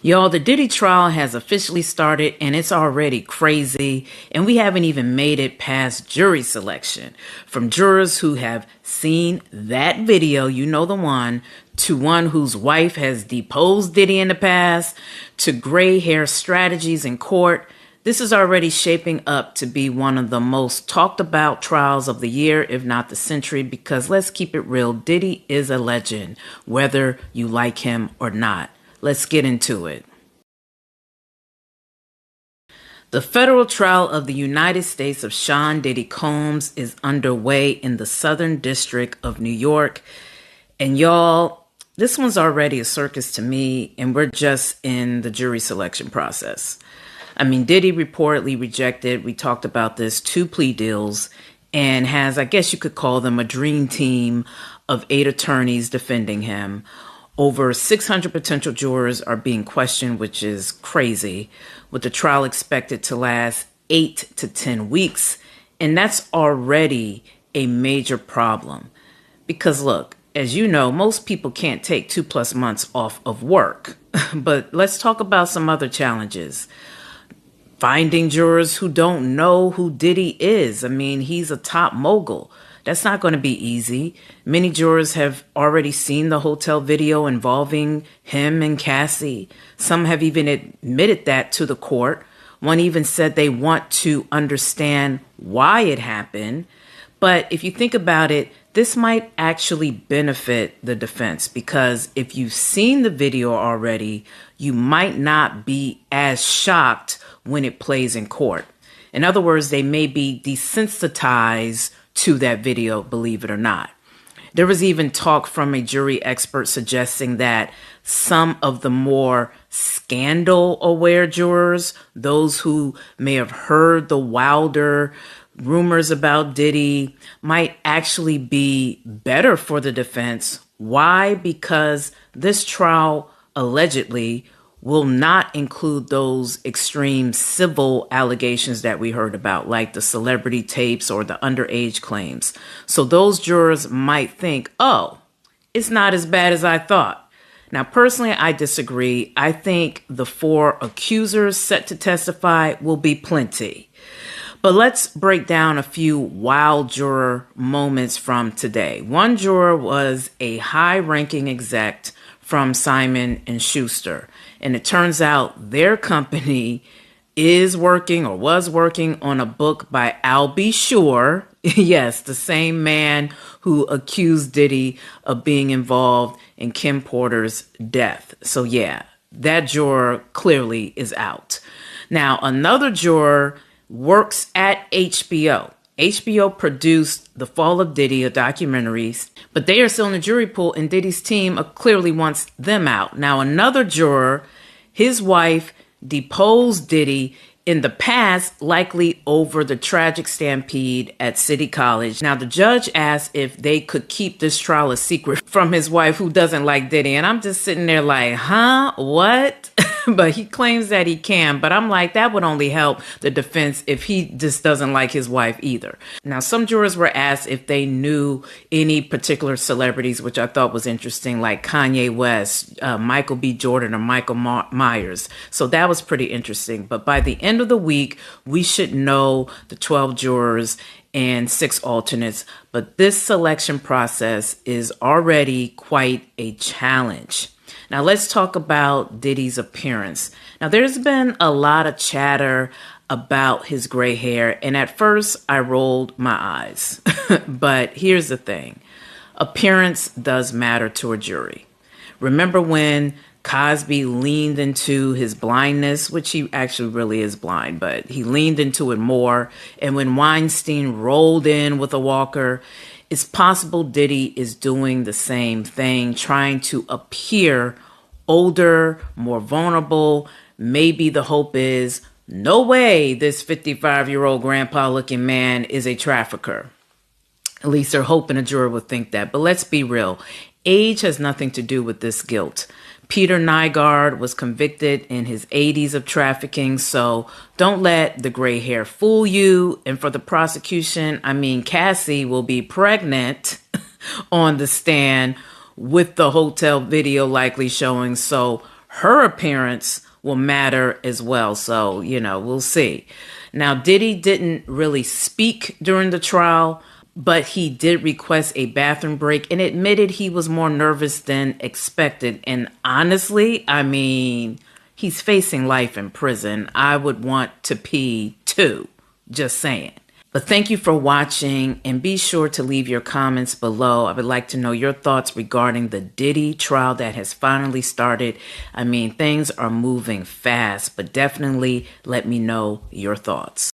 Y'all, the Diddy trial has officially started and it's already crazy, and we haven't even made it past jury selection. From jurors who have seen that video, you know the one, to one whose wife has deposed Diddy in the past, to gray hair strategies in court. This is already shaping up to be one of the most talked about trials of the year, if not the century, because let's keep it real, Diddy is a legend, whether you like him or not. Let's get into it. The federal trial of the United States of Sean Diddy Combs is underway in the Southern District of New York. And y'all, this one's already a circus to me, and we're just in the jury selection process. I mean, Diddy reportedly rejected, we talked about this, 2 plea deals and has, I guess you could call them a dream team of 8 attorneys defending him. Over 600 potential jurors are being questioned, which is crazy, with the trial expected to last 8 to 10 weeks. And that's already a major problem. Because look, as you know, most people can't take 2+ months off of work. But let's talk about some other challenges. Finding jurors who don't know who Diddy is. I mean, he's a top mogul. That's not going to be easy. Many jurors have already seen the hotel video involving him and Cassie. Some have even admitted that to the court. One even said they want to understand why it happened. But if you think about it, this might actually benefit the defense, because if you've seen the video already, you might not be as shocked when it plays in court. In other words, they may be desensitized to that video, believe it or not. There was even talk from a jury expert suggesting that some of the more scandal-aware jurors, those who may have heard the wilder rumors about Diddy, might actually be better for the defense. Why? Because this trial allegedly will not include those extreme civil allegations that we heard about, like the celebrity tapes or the underage claims. So those jurors might think, oh, it's not as bad as I thought. Now, personally, I disagree. I think the 4 accusers set to testify will be plenty. But let's break down a few wild juror moments from today. One juror was a high-ranking exec from Simon & Schuster. And it turns out their company is working or was working on a book by Al B. Sure. Yes, the same man who accused Diddy of being involved in Kim Porter's death. So yeah, that juror clearly is out. Now, another juror works at HBO. HBO produced The Fall of Diddy, a documentary, but they are still in the jury pool, and Diddy's team clearly wants them out. Now, another juror, his wife deposed Diddy in the past, likely over the tragic stampede at City College. Now, the judge asked if they could keep this trial a secret from his wife, who doesn't like Diddy. And I'm just sitting there like, huh? What? But he claims that he can. But I'm like, that would only help the defense if he just doesn't like his wife either. Now, some jurors were asked if they knew any particular celebrities, which I thought was interesting, like Kanye West, Michael B. Jordan, or Michael Myers. So that was pretty interesting. But by the end of the week, we should know the 12 jurors and 6 alternates. But this selection process is already quite a challenge. Now, let's talk about Diddy's appearance. Now, there's been a lot of chatter about his gray hair, and at first I rolled my eyes. But here's the thing. Appearance does matter to a jury. Remember when Cosby leaned into his blindness, which he actually really is blind, but he leaned into it more. And when Weinstein rolled in with a walker, it's possible Diddy is doing the same thing, trying to appear older, more vulnerable. Maybe the hope is, no way this 55-year-old grandpa-looking man is a trafficker. At least they're hoping a juror would think that. But let's be real. Age has nothing to do with this guilt. Peter Nygaard was convicted in his 80s of trafficking, so don't let the gray hair fool you. And for the prosecution, I mean, Cassie will be pregnant on the stand with the hotel video likely showing, so her appearance will matter as well. So, we'll see. Now, Diddy didn't really speak during the trial, but he did request a bathroom break and admitted he was more nervous than expected. And honestly, I mean, he's facing life in prison. I would want to pee too, just saying. But thank you for watching, and be sure to leave your comments below. I would like to know your thoughts regarding the Diddy trial that has finally started. I mean, things are moving fast, but definitely let me know your thoughts.